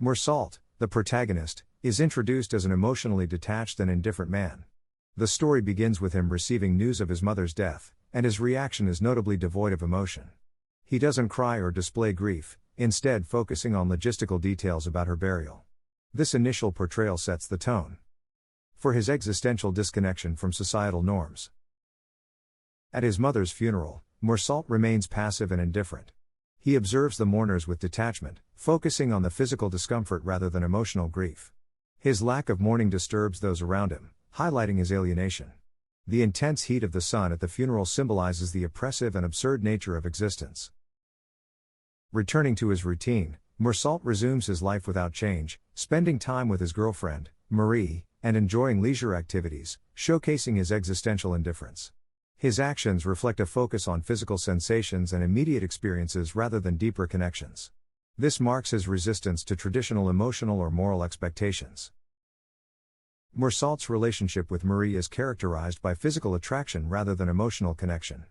Meursault, the protagonist, is introduced as an emotionally detached and indifferent man. The story begins with him receiving news of his mother's death, and his reaction is notably devoid of emotion. He doesn't cry or display grief, instead focusing on logistical details about her burial. This initial portrayal sets the tone for his existential disconnection from societal norms. At his mother's funeral, Meursault remains passive and indifferent. He observes the mourners with detachment, focusing on the physical discomfort rather than emotional grief. His lack of mourning disturbs those around him, highlighting his alienation. The intense heat of the sun at the funeral symbolizes the oppressive and absurd nature of existence. Returning to his routine, Meursault resumes his life without change, spending time with his girlfriend, Marie, and enjoying leisure activities, showcasing his existential indifference. His actions reflect a focus on physical sensations and immediate experiences rather than deeper connections. This marks his resistance to traditional emotional or moral expectations. Meursault's relationship with Marie is characterized by physical attraction rather than emotional connection.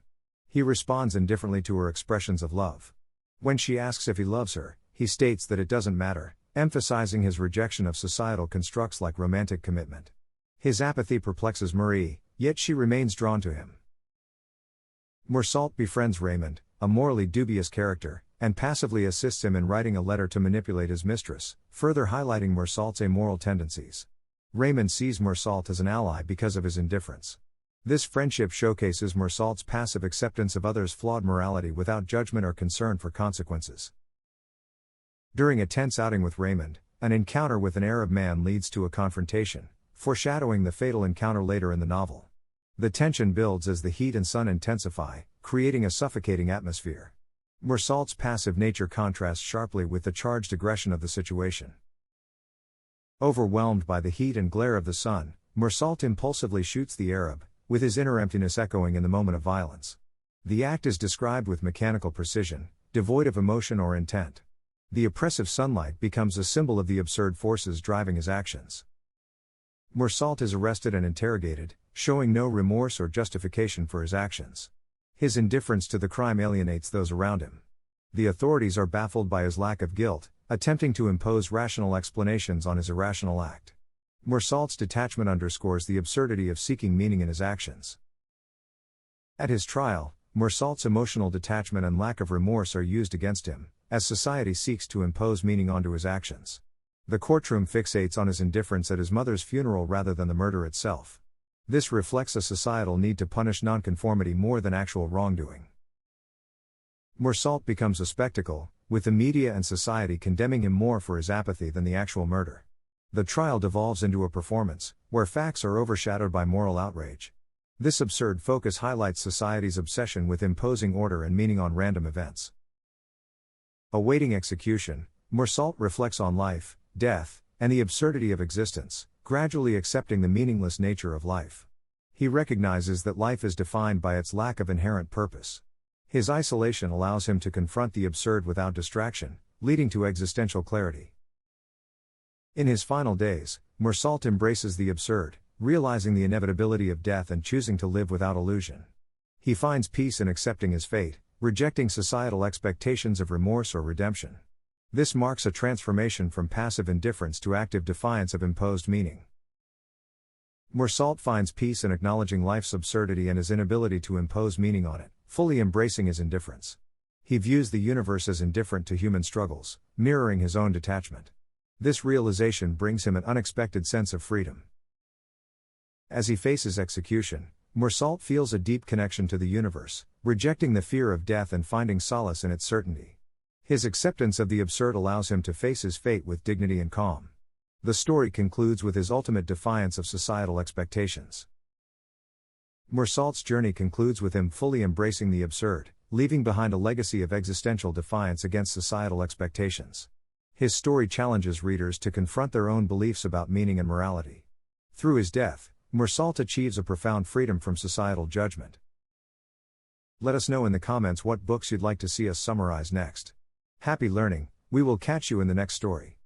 He responds indifferently to her expressions of love. When she asks if he loves her, he states that it doesn't matter, emphasizing his rejection of societal constructs like romantic commitment. His apathy perplexes Marie, yet she remains drawn to him. Meursault befriends Raymond, a morally dubious character, and passively assists him in writing a letter to manipulate his mistress, further highlighting Meursault's amoral tendencies. Raymond sees Meursault as an ally because of his indifference. This friendship showcases Meursault's passive acceptance of others' flawed morality without judgment or concern for consequences. During a tense outing with Raymond, an encounter with an Arab man leads to a confrontation, foreshadowing the fatal encounter later in the novel. The tension builds as the heat and sun intensify, creating a suffocating atmosphere. Meursault's passive nature contrasts sharply with the charged aggression of the situation. Overwhelmed by the heat and glare of the sun, Meursault impulsively shoots the Arab, with his inner emptiness echoing in the moment of violence. The act is described with mechanical precision, devoid of emotion or intent. The oppressive sunlight becomes a symbol of the absurd forces driving his actions. Meursault is arrested and interrogated, showing no remorse or justification for his actions. His indifference to the crime alienates those around him. The authorities are baffled by his lack of guilt, attempting to impose rational explanations on his irrational act. Meursault's detachment underscores the absurdity of seeking meaning in his actions. At his trial, Meursault's emotional detachment and lack of remorse are used against him, as society seeks to impose meaning onto his actions. The courtroom fixates on his indifference at his mother's funeral rather than the murder itself. This reflects a societal need to punish nonconformity more than actual wrongdoing. Meursault becomes a spectacle, with the media and society condemning him more for his apathy than the actual murder. The trial devolves into a performance, where facts are overshadowed by moral outrage. This absurd focus highlights society's obsession with imposing order and meaning on random events. Awaiting execution, Meursault reflects on life, death, and the absurdity of existence, gradually accepting the meaningless nature of life. He recognizes that life is defined by its lack of inherent purpose. His isolation allows him to confront the absurd without distraction, leading to existential clarity. In his final days, Meursault embraces the absurd, realizing the inevitability of death and choosing to live without illusion. He finds peace in accepting his fate, rejecting societal expectations of remorse or redemption. This marks a transformation from passive indifference to active defiance of imposed meaning. Meursault finds peace in acknowledging life's absurdity and his inability to impose meaning on it, fully embracing his indifference. He views the universe as indifferent to human struggles, mirroring his own detachment. This realization brings him an unexpected sense of freedom. As he faces execution, Meursault feels a deep connection to the universe, rejecting the fear of death and finding solace in its certainty. His acceptance of the absurd allows him to face his fate with dignity and calm. The story concludes with his ultimate defiance of societal expectations. Meursault's journey concludes with him fully embracing the absurd, leaving behind a legacy of existential defiance against societal expectations. His story challenges readers to confront their own beliefs about meaning and morality. Through his death, Meursault achieves a profound freedom from societal judgment. Let us know in the comments what books you'd like to see us summarize next. Happy learning, we will catch you in the next story.